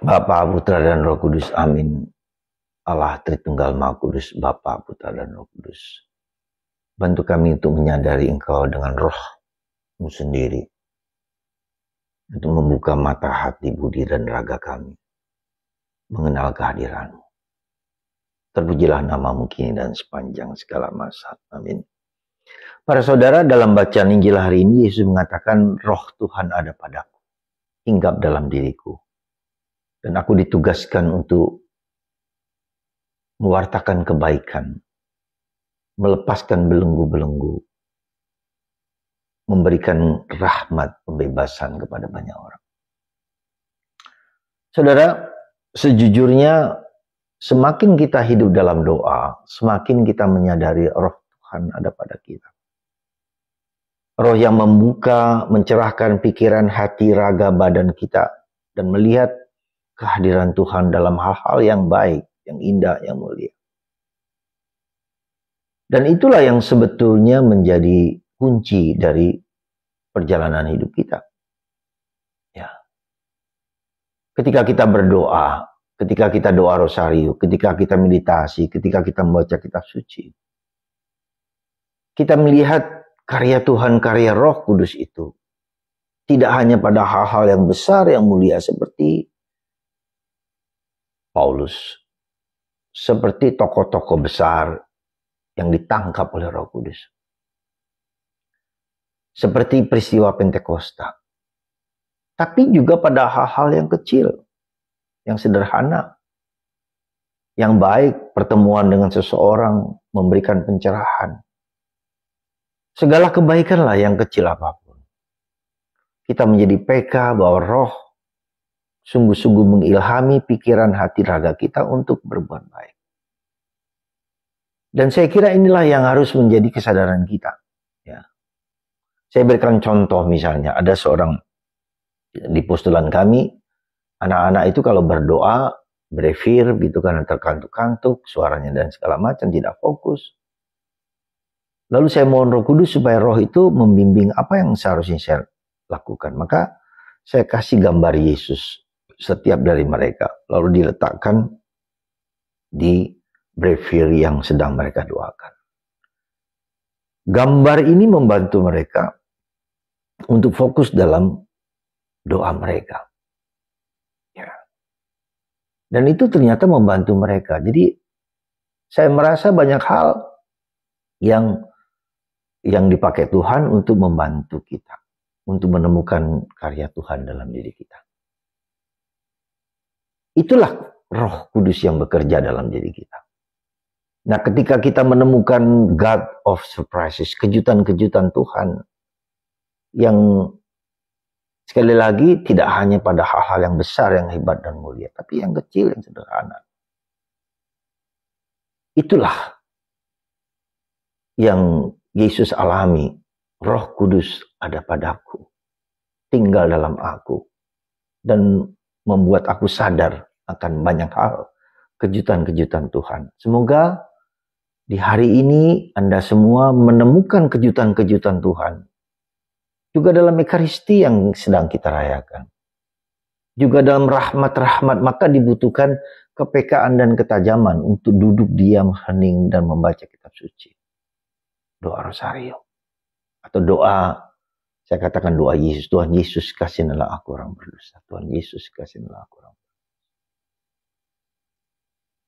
Bapa, Putra, dan Roh Kudus. Amin. Allah Tritunggal Maha Kudus, Bapa, Putra, dan Roh Kudus. Bantu kami untuk menyadari Engkau dengan roh-Mu sendiri. Untuk membuka mata hati, budi, dan raga kami. Mengenal kehadiran-Mu. Terpujilah nama-Mu kini dan sepanjang segala masa. Amin. Para saudara, dalam bacaan Injil hari ini, Yesus mengatakan, roh Tuhan ada padaku. Hinggap dalam diriku. Dan aku ditugaskan untuk mewartakan kebaikan, melepaskan belenggu-belenggu, memberikan rahmat pembebasan kepada banyak orang. Saudara, sejujurnya semakin kita hidup dalam doa, semakin kita menyadari roh Tuhan ada pada kita. Roh yang membuka, mencerahkan pikiran, hati, raga, badan kita, dan melihat kehadiran Tuhan dalam hal-hal yang baik, yang indah, yang mulia. Dan itulah yang sebetulnya menjadi kunci dari perjalanan hidup kita. Ya. Ketika kita berdoa, ketika kita doa rosario, ketika kita meditasi, ketika kita membaca kitab suci, kita melihat karya Tuhan, karya Roh Kudus itu. Tidak hanya pada hal-hal yang besar, yang mulia seperti Paulus, seperti tokoh-tokoh besar yang ditangkap oleh Roh Kudus. Seperti peristiwa Pentakosta. Tapi juga pada hal-hal yang kecil, yang sederhana, yang baik, pertemuan dengan seseorang, memberikan pencerahan. Segala kebaikanlah yang kecil apapun. Kita menjadi PK bahwa Roh sungguh-sungguh mengilhami pikiran hati raga kita untuk berbuat baik. Dan saya kira inilah yang harus menjadi kesadaran kita. Ya. Saya berikan contoh misalnya, ada seorang di postulan kami, anak-anak itu kalau berdoa, brevir gitu kan, terkantuk-kantuk, suaranya dan segala macam, tidak fokus. Lalu saya mohon Roh Kudus supaya Roh itu membimbing apa yang seharusnya saya lakukan. Maka saya kasih gambar Yesus setiap dari mereka, lalu diletakkan di brevir yang sedang mereka doakan. Gambar ini membantu mereka untuk fokus dalam doa mereka. Ya. Dan itu ternyata membantu mereka. Jadi saya merasa banyak hal yang dipakai Tuhan untuk membantu kita, untuk menemukan karya Tuhan dalam diri kita. Itulah Roh Kudus yang bekerja dalam diri kita. Nah, ketika kita menemukan God of surprises, kejutan-kejutan Tuhan, yang sekali lagi tidak hanya pada hal-hal yang besar, yang hebat dan mulia, tapi yang kecil, yang sederhana. Itulah yang Yesus alami. Roh Kudus ada padaku, tinggal dalam aku, dan membuat aku sadar akan banyak hal, kejutan-kejutan Tuhan. Semoga di hari ini Anda semua menemukan kejutan-kejutan Tuhan. Juga dalam Ekaristi yang sedang kita rayakan. Juga dalam rahmat-rahmat, maka dibutuhkan kepekaan dan ketajaman untuk duduk diam, hening, dan membaca kitab suci. Doa rosario. Atau doa, saya katakan doa Yesus. Tuhan Yesus, kasihilah aku orang berdosa. Tuhan Yesus, kasihilah aku orang berdosa.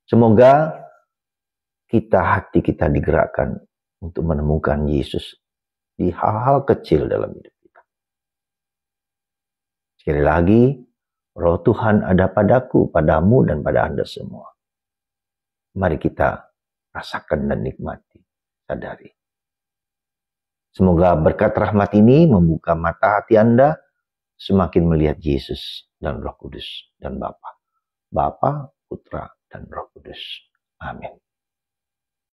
Semoga hati kita digerakkan untuk menemukan Yesus di hal-hal kecil dalam hidup kita. Sekali lagi, Roh Tuhan ada padaku, padamu, dan pada Anda semua. Mari kita rasakan dan nikmati, sadari. Semoga berkat rahmat ini membuka mata hati Anda, semakin melihat Yesus dan Roh Kudus dan Bapa. Bapa, Putra, dan Roh Kudus. Amin.